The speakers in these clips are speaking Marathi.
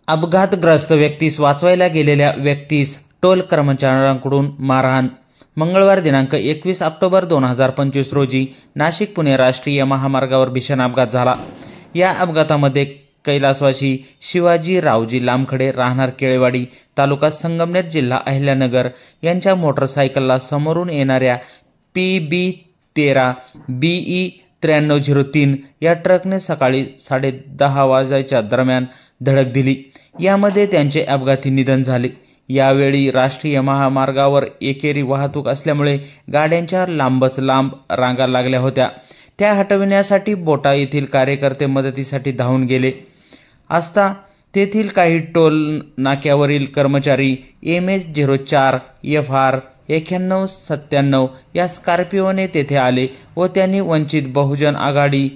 अपघातग्रस्त व्यक्तीस वाचवायला गेलेल्या व्यक्तीस टोल कर्मचाऱ्यांकडून मारहाण। मंगळवार दिनांक 21 ऑक्टोबर 2025 रोजी नाशिक पुणे राष्ट्रीय महामार्गावर भीषण अपघात झाला। या अपघातामध्ये कैलासवासी शिवाजी रावजी लामखडे राहणार केळेवाडी तालुका संगमनेर जिल्हा अहिल्यानगर यांच्या मोटरसायकलला समोरून येणाऱ्या PB13 BE 9303 या ट्रकने सकाळी 10:30 वाजण्याच्या दरम्यान धडक दिली। यामध्ये त्यांचे अपघाती निधन झाले। यावेळी राष्ट्रीय महामार्गावर एकेरी वाहतूक असल्यामुळे गाड्यांच्या लांबच लांब रांगा लागल्या होत्या। त्या हटविण्यासाठी बोटा येथील कार्यकर्ते मदतीसाठी धावून गेले असता तेथील काही टोल नाक्यावरील कर्मचारी MH04 FR 9197 या स्कॉर्पिओने तेथे आले व त्यांनी वंचित बहुजन आघाडी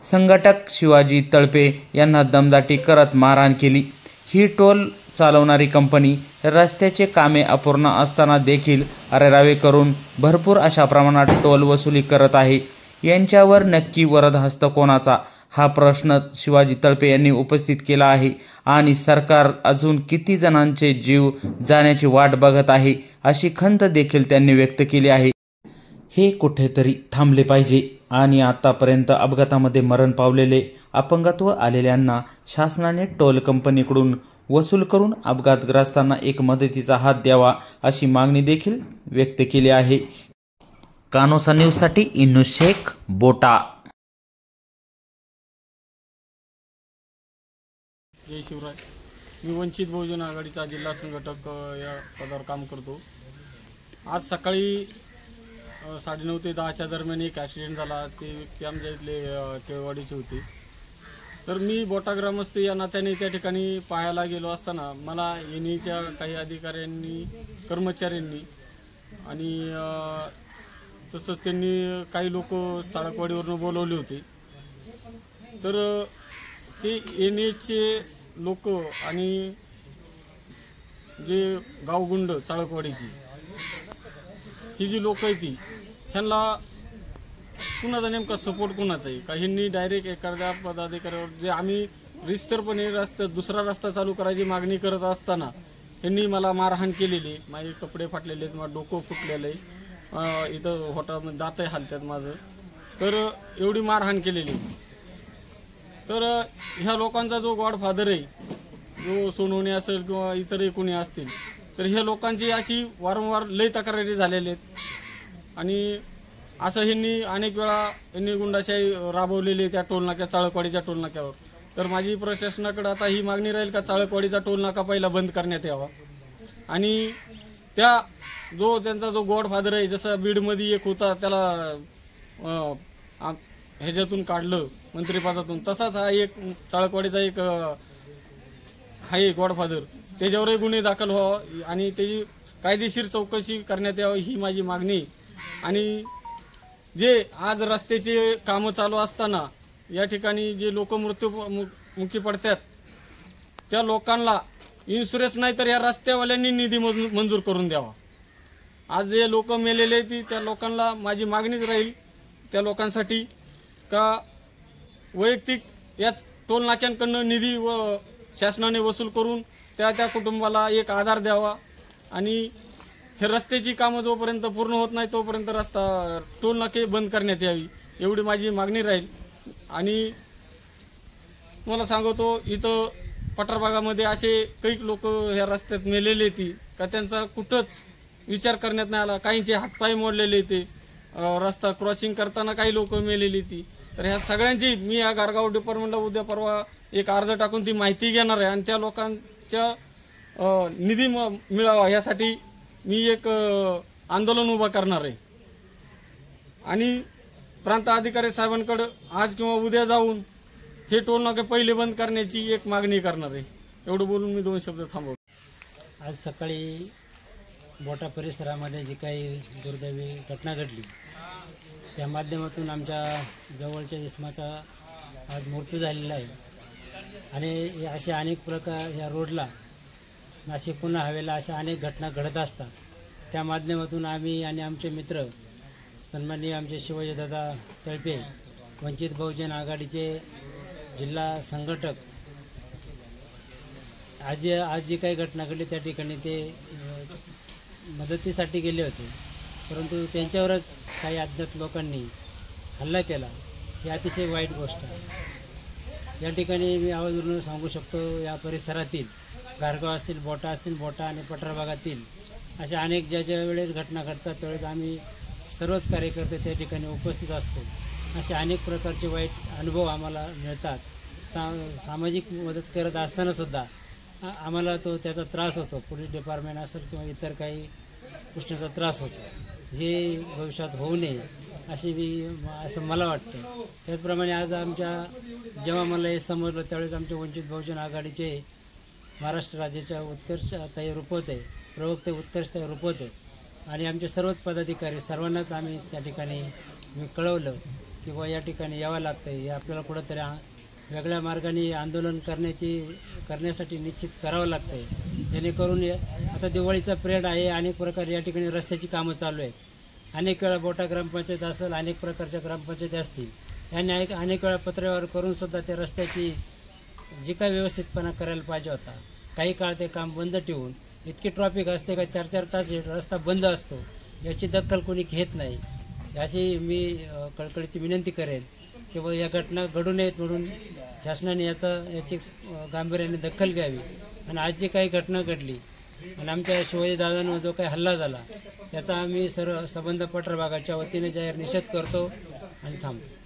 संघटक शिवाजी तळपे यांना दमदाटी करत मारहाण केली। ही टोल चालवणारी कंपनी रस्त्याचे कामे अपूर्ण असताना देखील अरेरावे करून भरपूर अशा प्रमाणात टोल वसुली करत आहे। यांच्यावर नक्की वरदहस्त कोणाचा हा प्रश्न शिवाजी तळपे यांनी उपस्थित केला आहे आणि सरकार अजून किती जणांचे जीव जाण्याची वाट बघत आहे अशी खंत देखील त्यांनी व्यक्त केली आहे। हे कुठेतरी थांबले पाहिजे आणि आतापर्यंत अपघातामध्ये मरण पावलेले अपंगत्व आलेल्यांना शासनाने टोल कंपनीकडून वसूल करून अपघातग्रस्तांना एक मदतीचा हात द्यावा अशी मागणी देखील व्यक्त केली आहे। कानोसा न्यूजसाठी इन्नू शेख बोटा। जय शिवराय। मी वंचित बहुजन आघाडीचा जिल्हा संघटक या पदावर काम करतो। आज सकाळी 9:30 ते 10च्या दरम्यान एक ॲक्सिडेंट झाला। ते व्यक्ती आमच्या इथले केळवाडीचे होते। तर मी बोटा ग्रामस्थ या नात्याने त्या ठिकाणी पाहायला गेलो असताना मला एनईच्या काही अधिकाऱ्यांनी कर्मचाऱ्यांनी आणि तसंच त्यांनी काही लोक चाळकवाडीवरून बोलवले होते। तर ते एनईचे लोक आणि जे गावगुंड चाळकवाडीची ही जी लोक आहेत ती ह्यांना कुणाचा नेमका सपोर्ट कुणाचा आहे? काहींनी डायरेक्ट एखाद्या पदाधिकाऱ्यावर जे आम्ही रिस्तरपणे दुसरा रस्ता चालू करायची मागणी करत असताना ह्यांनी मला मारहाण केलेली। माझे कपडे फाटलेले आहेत, माझं डोकं फुटलेलं आहे, इथं होटामध्ये दातही हालतात माझं। तर एवढी मारहाण केलेली। तर ह्या लोकांचा जो गॉडफादर आहे, जो सोनवणे असेल किंवा इतरही कोणी असतील, तर ह्या लोकांची अशी वारंवार लय तक्रारी झालेल्या आहेत आणि असं ह्यांनी अनेक वेळा यांनी गुंडाशाही राबवलेली त्या टोलनाक्या चाळकवाडीच्या टोलनाक्यावर। तर माझी प्रशासनाकडे आता ही मागणी राहील का चाळकवाडीचा टोलनाका पहिला बंद करण्यात यावा आणि त्या त्यांचा जो गॉडफादर आहे, जसं बीडमध्ये एक होता त्याला ह्याच्यातून काढलं मंत्रिपदातून, तसाच हा एक चाळकवाडीचा एक आहे गॉडफादर, त्याच्यावरही गुन्हे दाखल व्हावा आणि त्याची कायदेशीर चौकशी करण्यात यावी ही माझी मागणी। आणि जे आज रस्त्याचे कामं चालू असताना या ठिकाणी जे लोक मृत्युमुखी पडतात त्या लोकांना इन्शुरन्स नाही तर या रस्त्यावाल्यांनी निधी मंजूर करून द्यावा। आज जे लोक मेलेले आहेत त्या लोकांना माझी मागणीच राहील त्या लोकांसाठी का वैयक्तिक याच टोल नाक्यांकडनं निधी व शासनाने वसूल करून त्या कुटुंबाला एक आधार द्यावा आणि हे रस्त्याची कामं जोपर्यंत पूर्ण होत नाही तोपर्यंत टोल नाके बंद करण्यात यावी एवढी माझी मागणी राहील। आणि मला सांगतो इथं पठारभागामध्ये असे काही लोक ह्या रस्त्यात मेलेले ती का त्यांचा कुठंच विचार करण्यात नाही आला। काहींचे हातपाय मोडलेले ते रस्ता क्रॉसिंग करताना काही लोक मेलेली ती। तर ह्या सगळ्यांची मी या गारगाव डिपार्टमेंटला उद्या परवा एक अर्ज टाकून ती माहिती घेणार आहे आणि त्या लोकांच्या निधी मिळावा यासाठी मी एक आंदोलन उभा करणार आहे आणि प्रांत अधिकारी साहेबांकडे आज किंवा उद्या जाऊन हे टोल नाके पहिले बंद करण्याची एक मागणी करणार आहे। एवढं बोलून मी 2 शब्द थांबवतो। आज सकाळी बोटा परिसरामध्ये जी काही दुर्दैवी घटना घडली त्या माध्यमातून आमच्या जवळच्या इसमाचा आज मृत्यू झालेला आहे आणि असे अनेक प्रकार या रोडला नाशिक पुणे हवेला अशा अनेक घटना घडत असतात। त्या माध्यमातून आम्ही आणि आमचे मित्र सन्माननीय आमचे शिवाजीदादा तळपे वंचित बहुजन आघाडीचे जिल्हा संघटक आज जी काही घटना घडली त्या ठिकाणी ते मदतीसाठी गेले होते, परंतु त्यांच्यावरच काही अज्ञात लोकांनी हल्ला केला. ही अतिशय वाईट गोष्ट आहे. या ठिकाणी मी आवाजवरून सांगू शकतो, या परिसरातील गारगाव असतील, बोटा आणि पठार भागातील अशा अनेक ज्या वेळेस घटना घडतात त्यावेळेस आम्ही सर्वच कार्यकर्ते त्या ठिकाणी उपस्थित असतो. असे अनेक प्रकारचे वाईट अनुभव आम्हाला मिळतात. सामाजिक मदत करत असतानासुद्धा आम्हाला त्याचा त्रास होतो. पोलीस डिपार्टमेंट असेल किंवा इतर काही गोष्टींचा त्रास होतो. हे भविष्यात होऊ नये असं मला वाटतं. त्याचप्रमाणे आज जेव्हा मला हे समजलं त्यावेळेस आमच्या वंचित बहुजन आघाडीचे महाराष्ट्र राज्याच्या उत्कर्षताई रुपवते, प्रवक्ते उत्कर्षताई रुपवते आणि आमचे सर्वच पदाधिकारी सर्वांनाच आम्ही त्या ठिकाणी कळवलं की बुवा या ठिकाणी यावं लागतं आहे. हे आपल्याला कुठंतरी वेगळ्या मार्गाने आंदोलन करण्यासाठी निश्चित करावं लागतं आहे. जेणेकरून आता दिवाळीचा पिरियड आहे, अनेक प्रकारे या ठिकाणी रस्त्याची कामं चालू आहेत. अनेक वेळा बोटा ग्रामपंचायत असेल, अनेक प्रकारच्या ग्रामपंचायती असतील, यांनी अनेक वेळा पत्रव्यवहार करूनसुद्धा त्या रस्त्याची जी काही व्यवस्थितपणा करायला पाहिजे होता, काही काळ ते काम बंद ठेवून इतकी ट्रॅफिक असते का 4-4 तास रस्ता बंद असतो. याची दखल कोणी घेत नाही. अशी मी कळकळीची विनंती करेन की बुवा या घटना घडू नयेत म्हणून शासनाने याची गांभीर्याने दखल घ्यावी. आणि आज जी काही घटना घडली आणि आमच्या शिवाजीदादांवर जो काही हल्ला झाला त्याचा आम्ही सर्व संबंध पठार भागाच्या वतीने जाहीर निषेध करतो आणि थांबतो.